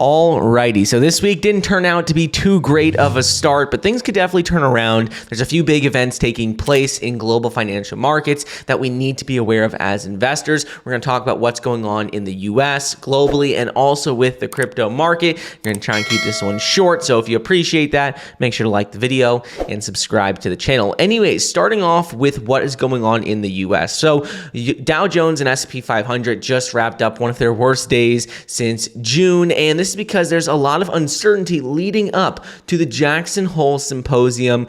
Alrighty, so this week didn't turn out to be too great of a start, but things could definitely turn around. There's a few big events taking place in global financial markets that we need to be aware of as investors. We're going to talk about what's going on in the US, globally, and also with the crypto market. We're going to try and keep this one short, so if you appreciate that, make sure to like the video and subscribe to the channel. Anyways, starting off with what is going on in the US. So Dow Jones and S&P 500 just wrapped up one of their worst days since June, and this is because there's a lot of uncertainty leading up to the Jackson Hole Symposium,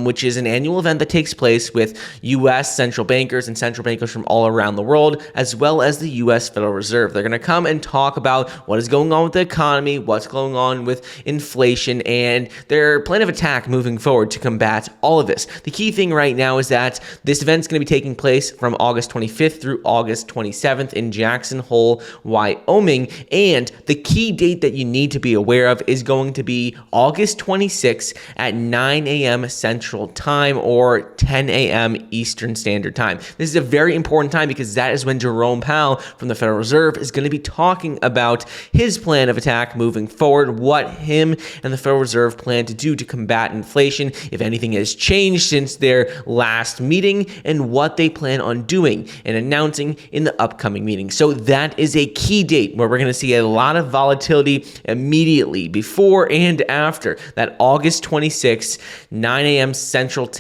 which is an annual event that takes place with U.S. central bankers and central bankers from all around the world, as well as the U.S. Federal Reserve. They're going to come and talk about what is going on with the economy, what's going on with inflation, and their plan of attack moving forward to combat all of this. The key thing right now is that this event is going to be taking place from August 25th through August 27th in Jackson Hole, Wyoming, and the key date that you need to be aware of is going to be August 26th at 9 a.m. Central Time or 10 a.m. Eastern Standard Time. This is a very important time because that is when Jerome Powell from the Federal Reserve is going to be talking about his plan of attack moving forward, what him and the Federal Reserve plan to do to combat inflation, if anything has changed since their last meeting, and what they plan on doing and announcing in the upcoming meeting. So that is a key date where we're going to see a lot of volatility immediately before and after that August 26th, 9 a.m. Central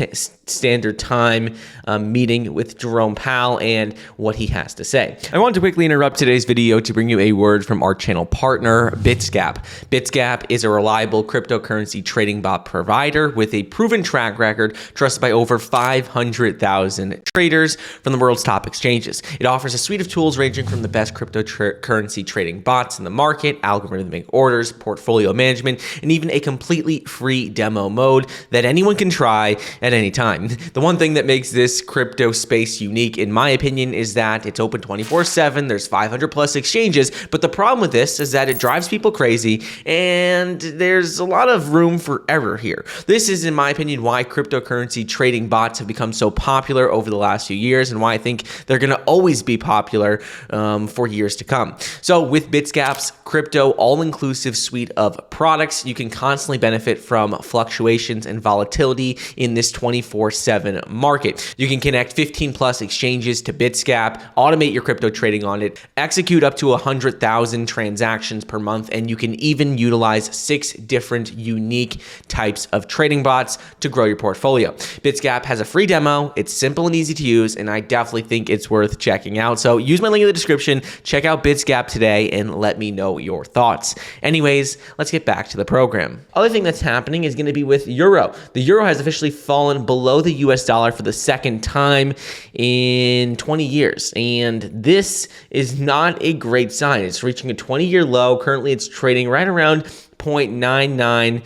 Standard Time meeting with Jerome Powell and what he has to say. I want to quickly interrupt today's video to bring you a word from our channel partner, Bitsgap. Bitsgap is a reliable cryptocurrency trading bot provider with a proven track record trusted by over 500,000 traders from the world's top exchanges. It offers a suite of tools ranging from the best cryptocurrency trading bots in the market, algorithmic orders, portfolio management, and even a completely free demo mode that anyone can try at any time. The one thing that makes this crypto space unique, in my opinion, is that it's open 24/7. There's 500 plus exchanges, but the problem with this is that it drives people crazy and there's a lot of room for error here. This is, in my opinion, why cryptocurrency trading bots have become so popular over the last few years and why I think they're going to always be popular for years to come. So with Bitsgap's crypto all-inclusive suite of products, you can constantly benefit from fluctuations and volatility in this 24/7 market. You can connect 15 plus exchanges to Bitsgap, automate your crypto trading on it, execute up to 100,000 transactions per month, and you can even utilize 6 different unique types of trading bots to grow your portfolio. Bitsgap has a free demo, it's simple and easy to use, and I definitely think it's worth checking out. So use my link in the description, check out Bitsgap today, and let me know your thoughts. Anyways, let's get back to the program. Other thing that's happening is going to be with Euro. The Euro has officially fallen below the US dollar for the second time in 20 years. And this is not a great sign. It's reaching a 20-year low. Currently, it's trading right around 0.99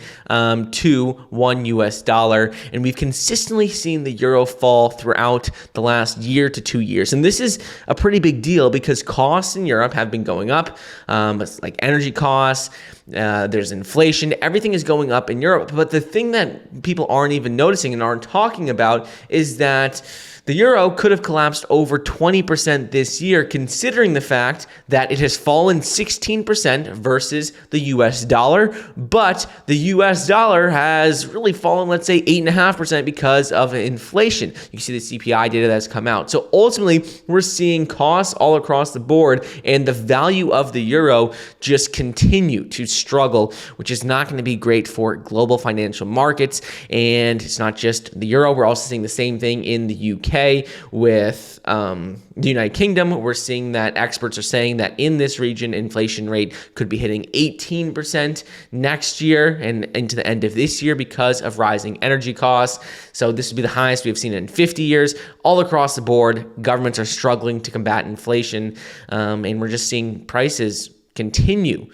to $1 US. And we've consistently seen the euro fall throughout the last year to 2 years. And this is a pretty big deal because costs in Europe have been going up. It's like energy costs, there's inflation, everything is going up in Europe. But the thing that people aren't even noticing and aren't talking about is that the euro could have collapsed over 20% this year, considering the fact that it has fallen 16% versus the US dollar, but the US dollar has really fallen, let's say, 8.5% because of inflation. You can see the CPI data that's come out. So ultimately, we're seeing costs all across the board, and the value of the euro just continue to struggle, which is not going to be great for global financial markets. And it's not just the euro. We're also seeing the same thing in the UK. With the United Kingdom, we're seeing that experts are saying that in this region, inflation rate could be hitting 18% next year and into the end of this year because of rising energy costs. So this would be the highest we've seen in 50 years. All across the board, governments are struggling to combat inflation, and we're just seeing prices continue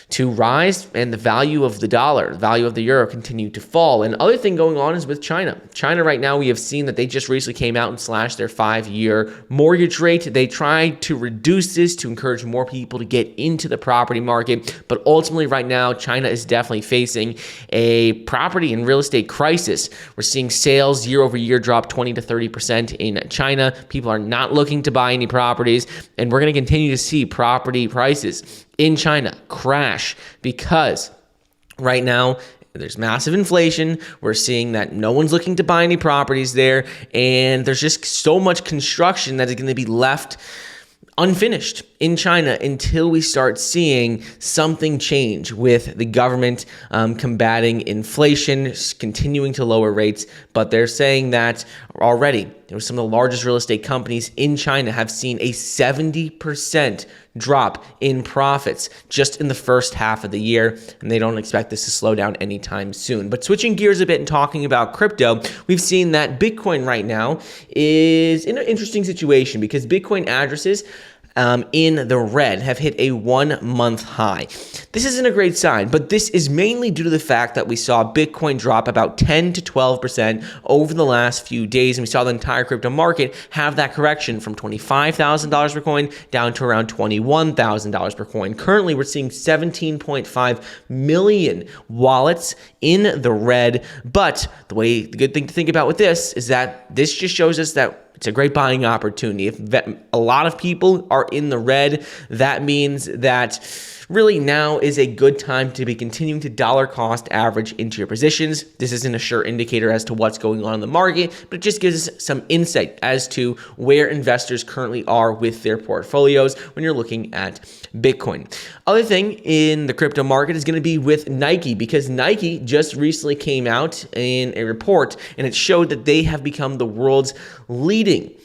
to rise and the value of the dollar, the value of the euro continue to fall. And other thing going on is with China. China right now, we have seen that they just recently came out and slashed their 5-year mortgage rate. They tried to reduce this to encourage more people to get into the property market. But ultimately right now, China is definitely facing a property and real estate crisis. We're seeing sales year over year drop 20 to 30% in China. People are not looking to buy any properties, and we're going to continue to see property prices in China crash because right now there's massive inflation. We're seeing that no one's looking to buy any properties there, and there's just so much construction that is going to be left unfinished in China until we start seeing something change with the government combating inflation, continuing to lower rates. But they're saying that already some of the largest real estate companies in China have seen a 70% drop in profits just in the first half of the year, and they don't expect this to slow down anytime soon. But switching gears a bit and talking about crypto, we've seen that Bitcoin right now is in an interesting situation because Bitcoin addresses in the red have hit a 1 month high. This isn't a great sign, but this is mainly due to the fact that we saw Bitcoin drop about 10 to 12% over the last few days, and we saw the entire crypto market have that correction from $25,000 per coin down to around $21,000 per coin. Currently, we're seeing 17.5 million wallets in the red, but the good thing to think about with this is that this just shows us that it's a great buying opportunity. If a lot of people are in the red, that means that really now is a good time to be continuing to dollar cost average into your positions. This isn't a sure indicator as to what's going on in the market, but it just gives us some insight as to where investors currently are with their portfolios when you're looking at Bitcoin. Other thing in the crypto market is going to be with Nike, because Nike just recently came out in a report and it showed that they have become the world's leading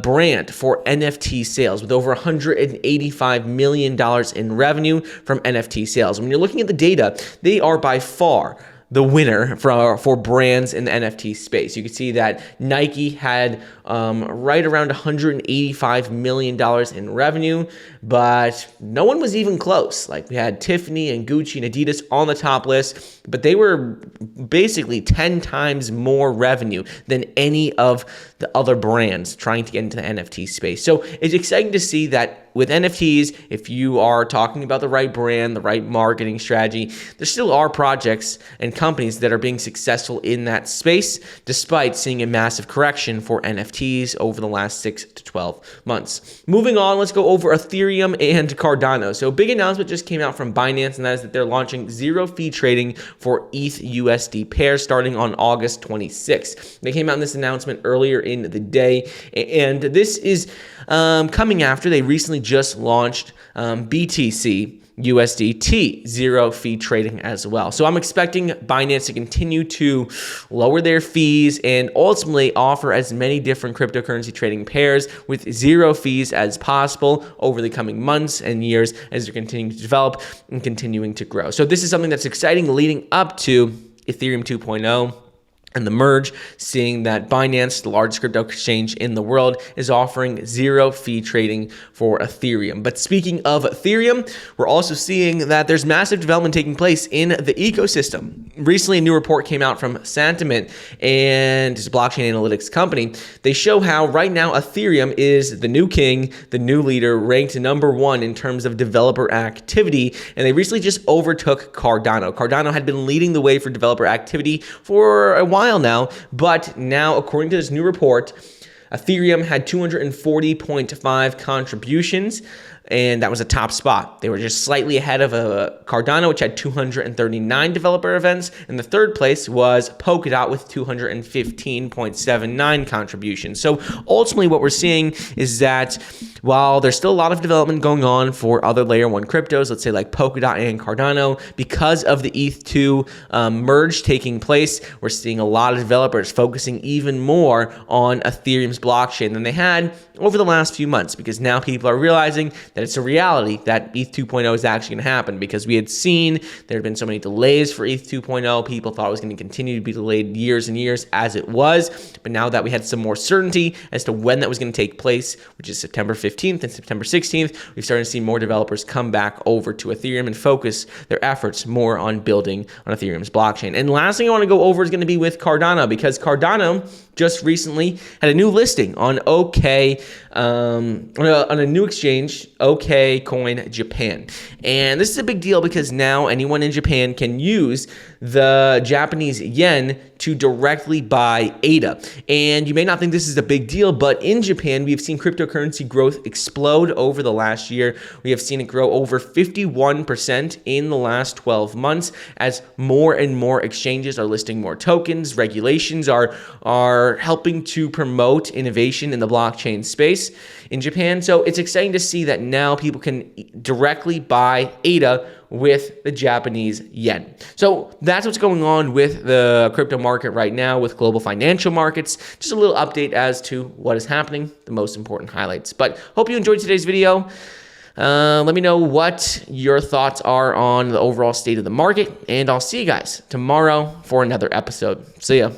brand for NFT sales with over $185 million in revenue from NFT sales. When you're looking at the data, they are by far the winner for brands in the NFT space. You can see that Nike had right around $185 million in revenue, but no one was even close. Like we had Tiffany and Gucci and Adidas on the top list, but they were basically 10 times more revenue than any of the other brands trying to get into the NFT space. So it's exciting to see that with NFTs, if you are talking about the right brand, the right marketing strategy, there still are projects and companies that are being successful in that space, despite seeing a massive correction for NFTs over the last 6 to 12 months. Moving on, let's go over Ethereum and Cardano. So a big announcement just came out from Binance, and that is that they're launching zero fee trading for ETH USD pairs starting on August 26th. They came out in this announcement earlier in the day, and this is coming after they recently just launched BTC USDT zero fee trading as well. So I'm expecting Binance to continue to lower their fees and ultimately offer as many different cryptocurrency trading pairs with zero fees as possible over the coming months and years as they're continuing to develop and continuing to grow. So this is something that's exciting leading up to Ethereum 2.0. And the merge, seeing that Binance, the largest crypto exchange in the world, is offering zero fee trading for Ethereum. But speaking of Ethereum, we're also seeing that there's massive development taking place in the ecosystem. Recently, a new report came out from Sentiment, and it's a blockchain analytics company. They show how right now Ethereum is the new king, the new leader, ranked number 1 in terms of developer activity, and they recently just overtook Cardano. Cardano had been leading the way for developer activity for a while now, but now, according to this new report, Ethereum had 240.5 contributions, and that was a top spot. They were just slightly ahead of Cardano, which had 239 developer events, and the third place was Polkadot with 215.79 contributions. So ultimately what we're seeing is that while there's still a lot of development going on for other layer 1 cryptos, let's say like Polkadot and Cardano, because of the ETH2 merge taking place, we're seeing a lot of developers focusing even more on Ethereum's blockchain than they had over the last few months, because now people are realizing that it's a reality that ETH 2.0 is actually going to happen, because we had seen there had been so many delays for ETH 2.0. People thought it was going to continue to be delayed years and years, as it was. But now that we had some more certainty as to when that was going to take place, which is September 15th and September 16th, we've started to see more developers come back over to Ethereum and focus their efforts more on building on Ethereum's blockchain. And last thing I want to go over is going to be with Cardano, because Cardano just recently had a new listing on on a new exchange, OK Coin Japan. And this is a big deal because now anyone in Japan can use the Japanese yen to directly buy ADA. And you may not think this is a big deal, but in Japan, we have seen cryptocurrency growth explode over the last year. We have seen it grow over 51% in the last 12 months as more and more exchanges are listing more tokens. Regulations are helping to promote innovation in the blockchain space in Japan. So it's exciting to see that now people can directly buy ADA with the Japanese yen. So that's what's going on with the crypto market right now with global financial markets. Just a little update as to what is happening, the most important highlights. But hope you enjoyed today's video. Let me know what your thoughts are on the overall state of the market, and I'll see you guys tomorrow for another episode. See ya.